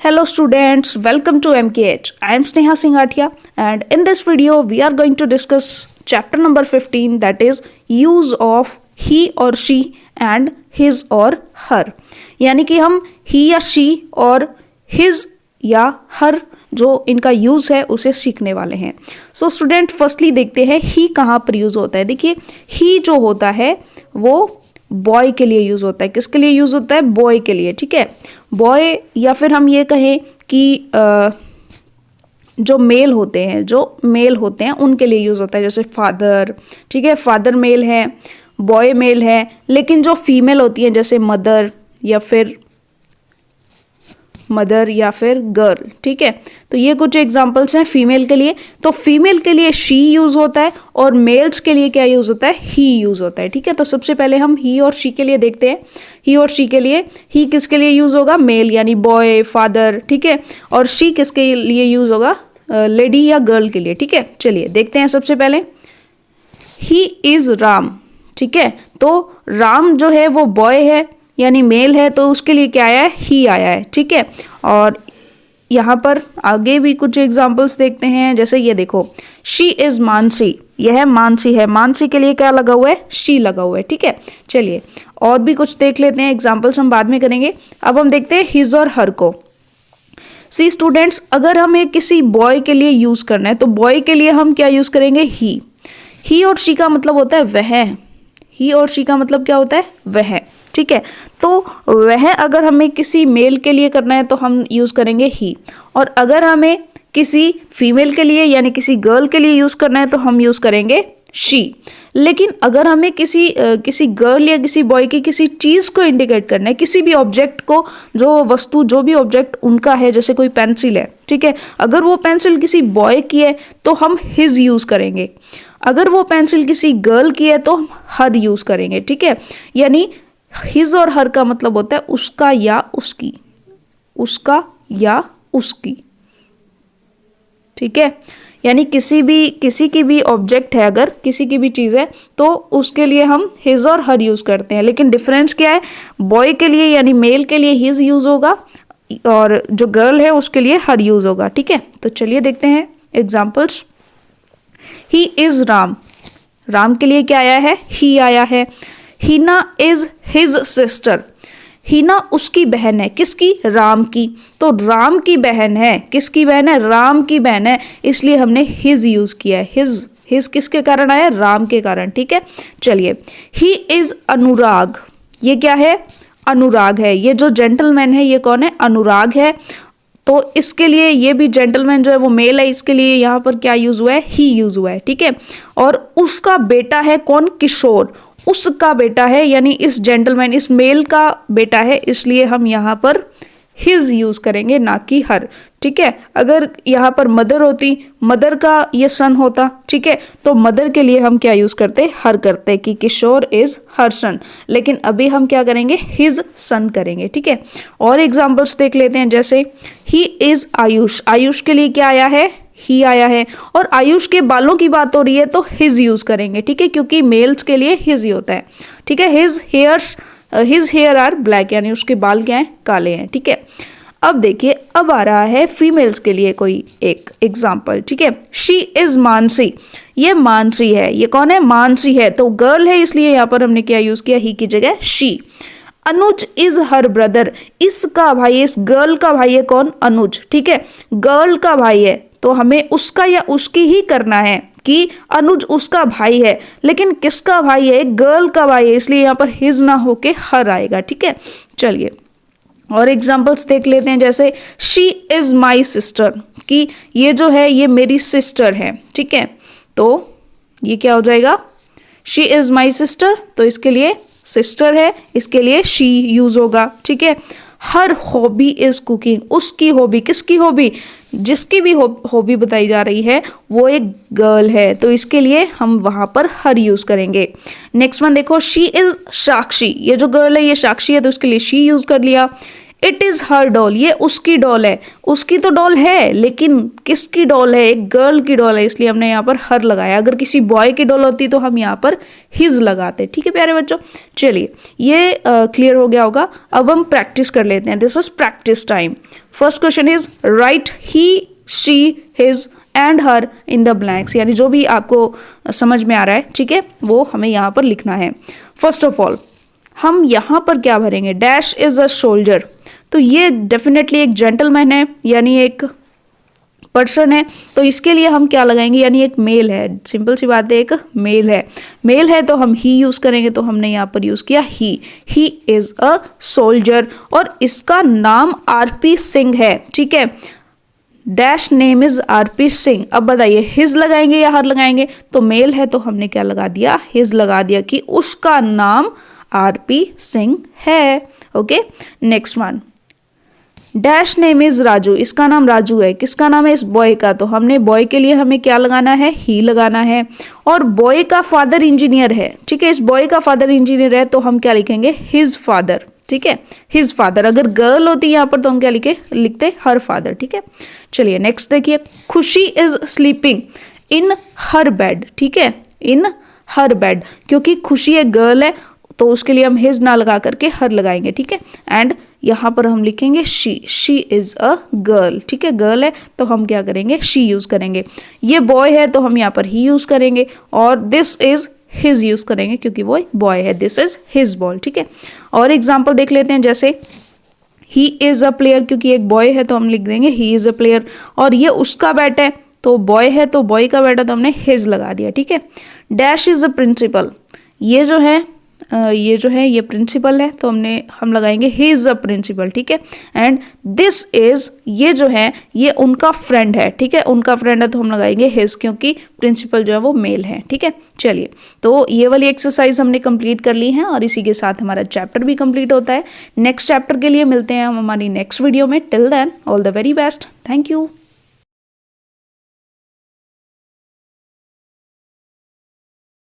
Hello students, welcome to MKH. I am Sneha Singhatia and in this video we are going to discuss chapter number 15, that is use of he or she and his or her. यानी कि हम he या she और his या her जो इनका use है उसे सीखने वाले हैं. सो स्टूडेंट फर्स्टली देखते हैं ही कहाँ पर यूज़ होता है. देखिए ही जो होता है वो बॉय के लिए यूज़ होता है. किसके लिए यूज़ होता है? बॉय के लिए. ठीक है, बॉय या फिर हम ये कहें कि जो मेल होते हैं उनके लिए यूज़ होता है. जैसे फादर, ठीक है, फादर मेल है, बॉय मेल है. लेकिन जो फीमेल होती हैं जैसे मदर या फिर गर्ल, ठीक है, तो ये कुछ एग्जांपल्स हैं फीमेल के लिए. तो फीमेल के लिए शी यूज़ होता है और मेल्स के लिए क्या यूज़ होता है? ही यूज़ होता है. ठीक है, तो सबसे पहले हम ही और शी के लिए देखते हैं. ही और शी के लिए ही किसके लिए यूज़ होगा? मेल यानी बॉय, फादर. ठीक है, और शी किसके लिए यूज़ होगा? लेडी या गर्ल के लिए. ठीक है, चलिए देखते हैं. सबसे पहले ही इज़ राम. ठीक है, तो राम जो है वो बॉय है यानी मेल है, तो उसके लिए क्या आया है? ही आया है. ठीक है, और यहाँ पर आगे भी कुछ एग्जाम्पल्स देखते हैं. जैसे ये देखो, शी इज़ मानसी, यह मानसी है. मानसी के लिए क्या लगा हुआ है? शी लगा हुआ है. ठीक है, चलिए और भी कुछ देख लेते हैं. एग्जाम्पल्स हम बाद में करेंगे. अब हम देखते हैं हिज और हर को. सी स्टूडेंट्स, अगर हमें किसी बॉय के लिए यूज़ करना है तो बॉय के लिए हम क्या यूज़ करेंगे? ही और शी का मतलब होता है वह. ही और शी का मतलब क्या होता है? वह. ठीक है, तो वह अगर हमें किसी मेल के लिए करना है तो हम यूज़ करेंगे ही, और अगर हमें किसी फीमेल के लिए यानी किसी गर्ल के लिए यूज़ करना है तो हम यूज़ करेंगे शी. लेकिन अगर हमें किसी गर्ल या किसी बॉय की किसी चीज़ को इंडिकेट करना है, किसी भी ऑब्जेक्ट को, जो भी ऑब्जेक्ट उनका है, जैसे कोई पेंसिल है, ठीक है, अगर वो पेंसिल किसी बॉय की है तो हम हिज यूज़ करेंगे. अगर वो पेंसिल किसी गर्ल की है तो हम हर यूज़ करेंगे. ठीक है, यानी हिज और हर का मतलब होता है उसका या उसकी, उसका या उसकी. ठीक है, यानी किसी की भी ऑब्जेक्ट है, अगर किसी की भी चीज़ है तो उसके लिए हम हिज और हर यूज़ करते हैं. लेकिन डिफरेंस क्या है? बॉय के लिए यानी मेल के लिए हिज यूज़ होगा और जो गर्ल है उसके लिए हर यूज़ होगा. ठीक है, तो चलिए देखते हैं examples. He is Ram, Ram के लिए क्या आया है? ही आया है. हीना इज़ हिज सिस्टर, हीना उसकी बहन है. किसकी? राम की. तो राम की बहन है. किसकी बहन है? राम की बहन है, इसलिए हमने हिज यूज़ किया है. हिज किसके कारण आया? राम के कारण. ठीक है, चलिए. ही इज़ अनुराग, ये क्या है? अनुराग है. ये जो जेंटलमैन है ये कौन है? अनुराग है. तो इसके लिए ये भी जेंटलमैन जो है वो मेल है, इसके लिए यहाँ पर क्या यूज़ हुआ है? ही यूज़ हुआ है. ठीक है, और उसका बेटा है कौन? किशोर. उसका बेटा है यानी इस जेंटलमैन, इस मेल का बेटा है, इसलिए हम यहाँ पर हिज यूज़ करेंगे, ना कि हर. ठीक है, अगर यहाँ पर मदर होती, मदर का ये सन होता, ठीक है, तो मदर के लिए हम क्या यूज़ करते? हर करते कि किशोर इज़ हर सन. लेकिन अभी हम क्या करेंगे? हिज सन करेंगे. ठीक है, और एग्जाम्पल्स देख लेते हैं. जैसे ही इज़ आयुष, आयुष के लिए क्या आया है? ही आया है. और आयुष के बालों की बात हो रही है तो हिज यूज़ करेंगे. ठीक है, क्योंकि मेल्स के लिए हिज ही होता है. ठीक है, हिज हेयर आर ब्लैक, यानी उसके बाल क्या हैं? काले हैं. ठीक है, अब देखिए, अब आ रहा है फीमेल्स के लिए कोई एक एग्जाम्पल. ठीक है, शी इज़ मानसी, ये मानसी है. ये कौन है? मानसी है. तो गर्ल है, इसलिए यहाँ पर हमने क्या यूज़ किया? ही की जगह she. Anuj is her brother, इसका भाई, इस गर्ल का भाई है कौन? अनुज. ठीक है, गर्ल का भाई है तो हमें उसका या उसकी ही करना है कि अनुज उसका भाई है. लेकिन किसका भाई है? गर्ल का भाई है, इसलिए यहाँ पर हिज ना होके हर आएगा. ठीक है, चलिए और एग्जाम्पल्स देख लेते हैं. जैसे शी इज़ माई सिस्टर, कि ये जो है ये मेरी सिस्टर है. ठीक है, तो ये क्या हो जाएगा? शी इज़ माई सिस्टर, तो इसके लिए सिस्टर है, इसके लिए शी यूज़ होगा. ठीक है, हर हॉबी इज़ कुकिंग, उसकी हॉबी. किसकी हॉबी? जिसकी भी हॉबी बताई जा रही है वो एक गर्ल है, तो इसके लिए हम वहाँ पर हर यूज़ करेंगे. नेक्स्ट वन देखो, शी इज़ साक्षी, ये जो गर्ल है ये साक्षी है तो उसके लिए शी यूज़ कर लिया. इट इज़ हर डॉल, ये उसकी डॉल है। उसकी तो डॉल है लेकिन किसकी डॉल है, एक गर्ल की डॉल है, इसलिए हमने यहाँ पर हर लगाया। अगर किसी बॉय की डॉल होती तो हम यहाँ पर हिज लगाते। ठीक है प्यारे बच्चों, चलिए ये क्लियर हो गया होगा। अब हम प्रैक्टिस कर लेते हैं। This is practice time. First question is right he, she, his and her in the blanks, यानी जो भी आपको समझ में आ रहा है, ठीक है, वो हमें यहाँ पर लिखना है। फर्स्ट ऑफ ऑल हम यहाँ पर क्या भरेंगे, डैश इज अ सोल्जर, तो ये डेफिनेटली एक जेंटलमैन है, यानी एक पर्सन है, तो इसके लिए हम क्या लगाएंगे, यानी एक मेल है। सिंपल सी बात है, एक मेल है। मेल है तो हम ही यूज करेंगे, तो हमने यहाँ पर यूज किया ही इज अ सोल्जर, और इसका नाम आरपी सिंह है। ठीक है, dash name is RP Singh. अब बताइए हिज लगाएंगे या हर लगाएंगे, तो मेल है तो हमने क्या लगा दिया, हिज लगा दिया कि उसका नाम आरपी सिंह है। Okay, next one, dash name is Raju, इसका नाम राजू है। किसका नाम है, इस बॉय का, तो हमने बॉय के लिए हमें क्या लगाना है, ही लगाना है। और बॉय का फादर इंजीनियर है। ठीक है, इस बॉय का फादर इंजीनियर है तो हम क्या लिखेंगे, हिज फादर। ठीक है, हिज फादर। अगर गर्ल होती यहाँ पर तो हम क्या लिखते हर फादर। ठीक है, चलिए नेक्स्ट देखिए, खुशी is sleeping in her bed. ठीक है, इन हर बेड, क्योंकि खुशी एक गर्ल है तो उसके लिए हम हिज ना लगा करके हर लगाएंगे। ठीक है, एंड यहाँ पर हम लिखेंगे शी इज अ गर्ल। ठीक है, गर्ल है तो हम क्या करेंगे, शी यूज करेंगे। ये बॉय है तो हम यहाँ पर ही यूज करेंगे, और दिस इज हिज यूज करेंगे क्योंकि वो एक बॉय है, दिस इज हिज बॉल। ठीक है, और एग्जाम्पल देख लेते हैं, जैसे ही इज अ प्लेयर, क्योंकि एक बॉय है तो हम लिख देंगे ही इज अ प्लेयर, और ये उसका बैट है तो बॉय है तो बॉय का बैट है तो हमने हिज लगा दिया। ठीक है, डैश इज अ प्रिंसिपल, ये जो है ये प्रिंसिपल है तो हम लगाएंगे ही इज अ प्रिंसिपल। ठीक है, एंड दिस इज, ये जो है ये उनका फ्रेंड है। ठीक है, उनका फ्रेंड है तो हम लगाएंगे हिज, क्योंकि प्रिंसिपल जो है वो मेल है। ठीक है, चलिए तो ये वाली एक्सरसाइज हमने कंप्लीट कर ली है, और इसी के साथ हमारा चैप्टर भी कंप्लीट होता है। नेक्स्ट चैप्टर के लिए मिलते हैं हम हमारी नेक्स्ट वीडियो में। Till then all the very best, thank you.